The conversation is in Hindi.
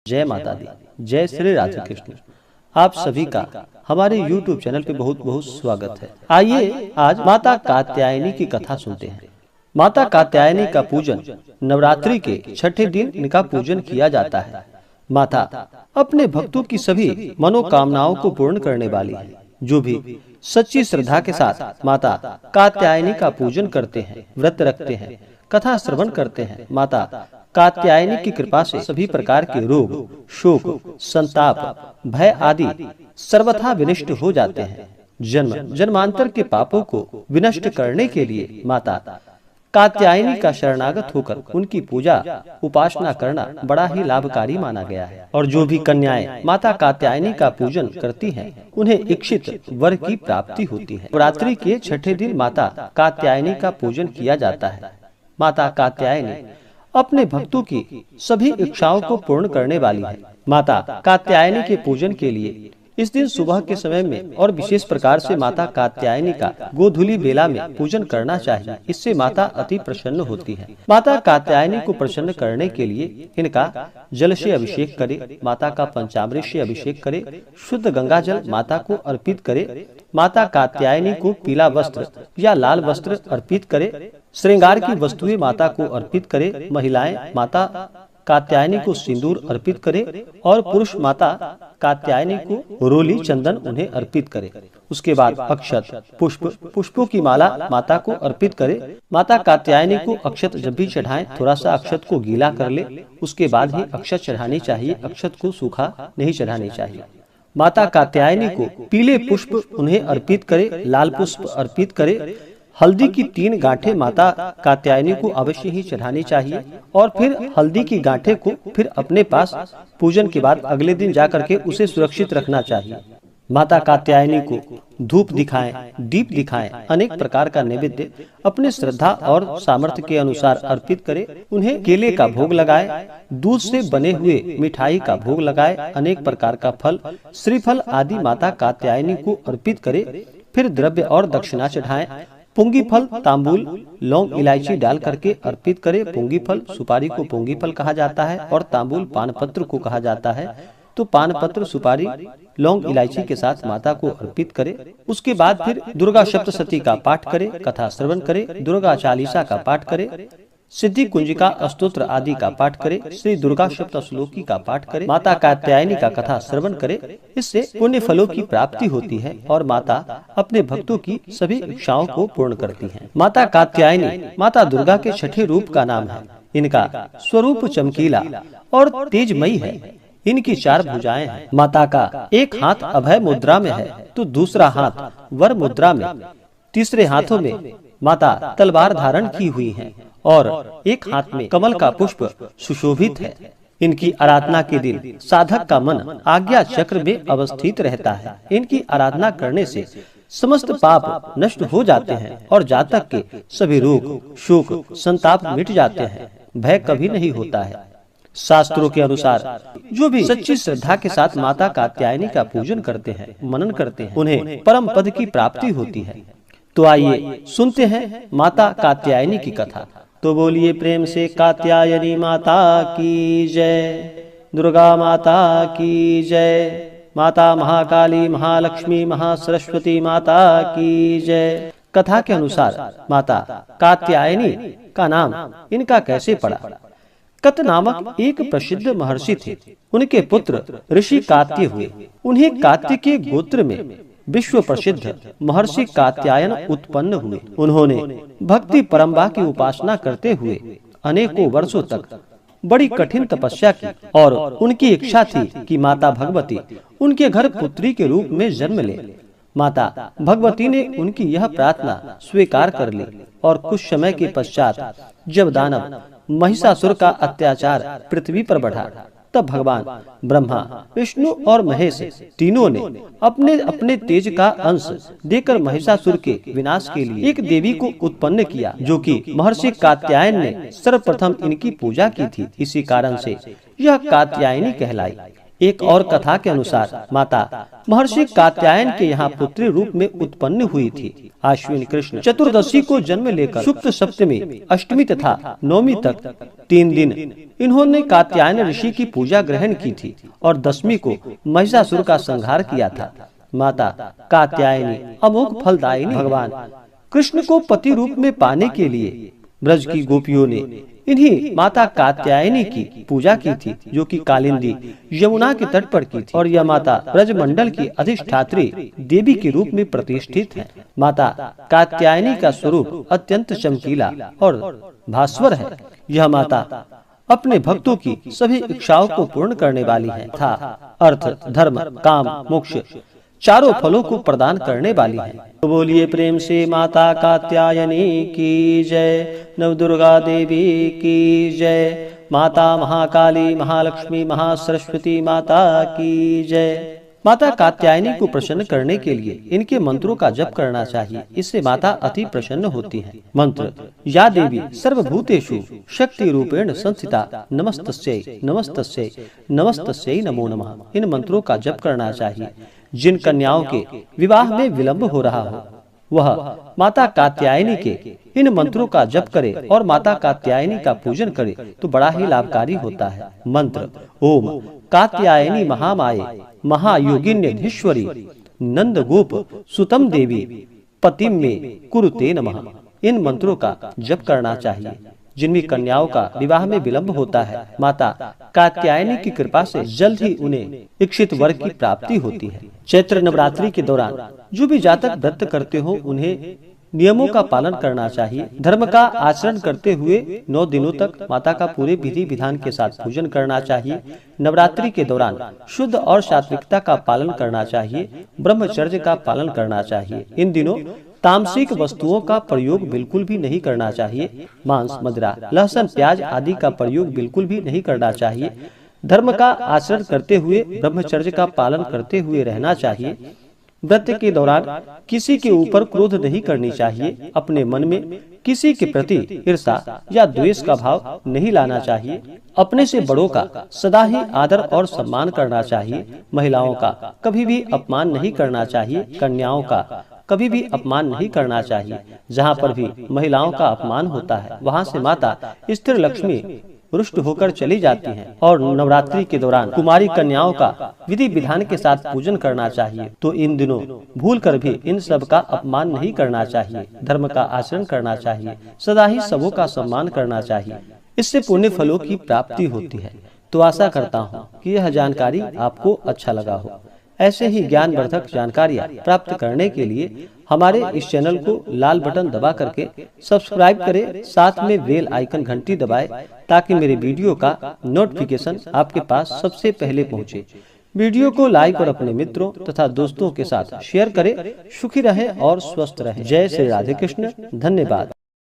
जय माता दी, जय श्री राधे कृष्ण। आप सभी का हमारे YouTube चैनल पे बहुत बहुत स्वागत है। आइए आज माता कात्यायनी की कथा सुनते हैं। माता कात्यायनी का पूजन नवरात्रि के छठे दिन इनका पूजन किया जाता है। माता अपने भक्तों की सभी मनोकामनाओं को पूर्ण करने वाली है। जो भी सच्ची श्रद्धा के साथ माता कात्यायनी का पूजन करते हैं, व्रत रखते हैं, कथा श्रवण करते हैं, माता कात्यायनी की कृपा से सभी प्रकार के रोग, शोक, संताप, भय आदि सर्वथा विनष्ट हो जाते हैं। जन्म जन्मांतर के पापों को विनष्ट करने के लिए माता कात्यायनी का शरणागत होकर उनकी पूजा उपासना करना बड़ा ही लाभकारी माना गया है। और जो भी कन्याएं माता कात्यायनी का पूजन करती हैं, उन्हें इच्छित वर की प्राप्ति होती है। नवरात्रि के छठे दिन माता कात्यायनी का पूजन किया जाता है। माता कात्यायनी अपने भक्तों की सभी इच्छाओं को पूर्ण करने वाली है। माता कात्यायनी के पूजन के लिए इस दिन सुबह के समय में और विशेष प्रकार से माता कात्यायनी का गोधूली बेला में पूजन करना चाहिए। इससे माता अति प्रसन्न होती है। माता कात्यायनी को प्रसन्न करने के लिए इनका जल से अभिषेक करे, माता का पंचामृत से अभिषेक करे, शुद्ध गंगा जल माता को अर्पित करे, माता कात्यायनी को पीला वस्त्र या लाल वस्त्र अर्पित करे, श्रृंगार की वस्तुएं माता को अर्पित करे। महिलाएं माता कात्यायनी को सिंदूर अर्पित करे और पुरुष माता कात्यायनी को रोली चंदन उन्हें अर्पित करे। उसके बाद अक्षत, पुष्पों की माला माता को अर्पित करे। माता कात्यायनी को अक्षत जब भी चढ़ाएं, थोड़ा सा अक्षत को गीला कर ले, उसके बाद ही अक्षत चढ़ानी चाहिए। अक्षत को सूखा नहीं चढ़ानी चाहिए। माता कात्यायनी को पीले पुष्प उन्हें अर्पित करे, लाल पुष्प अर्पित करे। हल्दी की 3 गांठें माता कात्यायनी को अवश्य ही चढ़ानी चाहिए और फिर हल्दी की गांठें को फिर अपने पास पूजन के बाद अगले दिन जाकर के उसे सुरक्षित रखना चाहिए। माता कात्यायनी को धूप दिखाएं, दीप दिखाएं, अनेक प्रकार का नैवेद्य अपने श्रद्धा और सामर्थ्य के अनुसार अर्पित करें। उन्हें केले का भोग लगाए, दूध से बने हुए मिठाई का भोग लगाए, अनेक प्रकार का फल, श्रीफल आदि माता कात्यायनी को अर्पित करे। फिर द्रव्य और दक्षिणा चढ़ाएं। पुंगी फल, तांबूल, लौंग, इलायची डाल करके अर्पित करे। पुंगी फल, सुपारी को पुंगी फल कहा जाता है और तांबूल पान पत्र को कहा जाता है। तो पान पत्र, सुपारी, लौंग, इलायची के साथ माता को अर्पित करे। उसके बाद फिर दुर्गा सप्तशती का पाठ करे, कथा श्रवण करे, दुर्गा चालीसा का पाठ करे, सिद्धि कुंजिका स्तोत्र आदि का पाठ करे, श्री दुर्गा सप्तश्लोकी का पाठ करे, माता कात्यायनी का कथा श्रवण करे। इससे पुण्य फलों की प्राप्ति होती है और माता अपने भक्तों की सभी इच्छाओं को पूर्ण करती है। माता कात्यायनी माता दुर्गा के छठे रूप का नाम है। इनका स्वरूप चमकीला और तेजमयी है। इनकी 4 भुजाएं हैं। माता का एक हाथ अभय मुद्रा में है तो दूसरा हाथ वर मुद्रा में, तीसरे हाथों में माता तलवार धारण की हुई है और एक हाथ में कमल का पुष्प सुशोभित है। इनकी आराधना के दिन साधक का मन आज्ञा चक्र में अवस्थित रहता है। इनकी आराधना करने से समस्त पाप नष्ट हो जाते हैं और जातक के सभी रोग, शोक, संताप मिट जाते हैं। भय कभी नहीं होता है। शास्त्रों के अनुसार जो भी सच्ची श्रद्धा के साथ माता कात्यायनी का पूजन करते हैं, मनन करते हैं, उन्हें परम पद की प्राप्ति होती है। तो आइए सुनते हैं माता कात्यायनी की कथा। तो बोलिए प्रेम से कात्यायनी माता की जय, दुर्गा माता की जय, माता महाकाली, महालक्ष्मी, महासरस्वती माता की जय। कथा के अनुसार माता कात्यायनी का नाम इनका कैसे पड़ा? कत नामक एक प्रसिद्ध महर्षि थे। उनके पुत्र ऋषि कात्य हुए। उन्हें कात्य के गोत्र में विश्व प्रसिद्ध महर्षि कात्यायन उत्पन्न हुए। उन्होंने भक्ति परंपरा की उपासना करते हुए अनेकों वर्षों तक बड़ी कठिन तपस्या की और उनकी इच्छा थी कि माता भगवती उनके घर पुत्री के रूप में जन्म ले। माता भगवती ने उनकी यह प्रार्थना स्वीकार कर ली और कुछ समय के पश्चात जब दानव महिषासुर का अत्याचार पृथ्वी पर बढ़ा, तब भगवान ब्रह्मा, विष्णु और महेश तीनों ने अपने अपने तेज का अंश देकर महिषासुर के विनाश के लिए एक देवी को उत्पन्न किया, जो कि महर्षि कात्यायन ने सर्वप्रथम इनकी पूजा की थी। इसी कारण से यह कात्यायनी कहलाई। एक और कथा के अनुसार माता महर्षि कात्यायन के यहाँ पुत्री रूप में उत्पन्न हुई थी। आश्विन कृष्ण चतुर्दशी को जन्म लेकर शुक्ल सप्तमी, अष्टमी तथा नवमी तक 3 दिन इन्होंने कात्यायन ऋषि की पूजा ग्रहण की थी और दशमी को महिषासुर का संहार किया था। माता कात्यायनी अमोघ फलदायिनी भगवान कृष्ण को पति रूप में पाने के लिए ब्रज की गोपियों ने इन्हीं माता कात्यायनी की पूजा की थी, जो कि कालिंदी यमुना के तट पर की थी और यह माता ब्रजमंडल की अधिष्ठात्री देवी के रूप में प्रतिष्ठित है। माता कात्यायनी का स्वरूप अत्यंत चमकीला और भास्वर है। यह माता अपने भक्तों की सभी इच्छाओं को पूर्ण करने वाली है तथा अर्थ, धर्म, काम, मोक्ष चारों फलों को प्रदान करने वाली है। तो बोलिए प्रेम से माता कात्यायनी की जय, नवदुर्गा देवी की जय, माता महाकाली, महालक्ष्मी, महासरस्वती माता की जय। माता कात्यायनी को प्रसन्न करने के लिए इनके मंत्रों का जप करना चाहिए, इससे माता अति प्रसन्न होती हैं। मंत्र: या देवी सर्वभूतेषु शक्ति रूपेण संस्थिता नमस्तस्यै नमस्तस्यै नमस्तस्यै नमो नमः। इन मंत्रों का जप करना चाहिए। जिन कन्याओं के विवाह में विलंब हो रहा हो वह माता कात्यायनी के इन मंत्रों का जप करे और माता कात्यायनी का पूजन करे तो बड़ा ही लाभकारी होता है। मंत्र: ओम कात्यायनी महामाये महायोगिन्यधीश्वरी नंद गोप सुतम देवी पतिम में कुरुते नमः। इन मंत्रों का जप करना चाहिए। जिनमें कन्याओं का विवाह में विलंब होता है, माता कात्यायनी की कृपा से जल्द ही उन्हें इच्छित वर की प्राप्ति होती है। चैत्र नवरात्रि के दौरान जो भी जातक व्रत करते हो उन्हें नियमों का पालन करना चाहिए। धर्म का आचरण करते हुए 9 दिनों तक माता का पूरे विधि विधान के साथ पूजन करना चाहिए। नवरात्रि के दौरान शुद्ध और सात्विकता का पालन करना चाहिए। ब्रह्मचर्य का पालन करना चाहिए। इन दिनों तामसिक वस्तुओं का प्रयोग बिल्कुल भी नहीं करना चाहिए। मांस, मदिरा, लहसुन, प्याज आदि का प्रयोग बिल्कुल भी नहीं करना चाहिए। धर्म का आचरण करते हुए ब्रह्मचर्य का पालन करते हुए रहना चाहिए। व्रत के दौरान किसी के ऊपर क्रोध नहीं करनी चाहिए। अपने मन में किसी के प्रति ईर्ष्या या द्वेष का भाव नहीं लाना चाहिए। अपने से बड़ों का सदा ही आदर और सम्मान करना चाहिए। महिलाओं का कभी भी अपमान नहीं करना चाहिए। कन्याओं का कभी भी अपमान नहीं करना चाहिए। जहाँ पर भी महिलाओं का अपमान होता है वहाँ से माता स्थिर लक्ष्मी रुष्ट होकर चली जाती हैं। और नवरात्रि के दौरान कुमारी कन्याओं का विधि विधान के साथ पूजन करना चाहिए। तो इन दिनों भूल कर भी इन सब का अपमान नहीं करना चाहिए। धर्म का आचरण करना चाहिए। सदा ही सबों का सम्मान करना चाहिए। इससे पुण्य फलों की प्राप्ति होती है। तो आशा करता हूँ कि यह जानकारी आपको अच्छा लगा हो। ऐसे ही ज्ञानवर्धक जानकारियाँ प्राप्त करने के लिए हमारे इस चैनल को लाल बटन दबा करके सब्सक्राइब करें, साथ में बेल आइकन घंटी दबाएं ताकि मेरे वीडियो का नोटिफिकेशन आपके पास सबसे पहले पहुंचे। वीडियो को लाइक और अपने मित्रों तथा दोस्तों के साथ शेयर करें। सुखी रहें और स्वस्थ रहें। जय श्री राधे कृष्ण। धन्यवाद।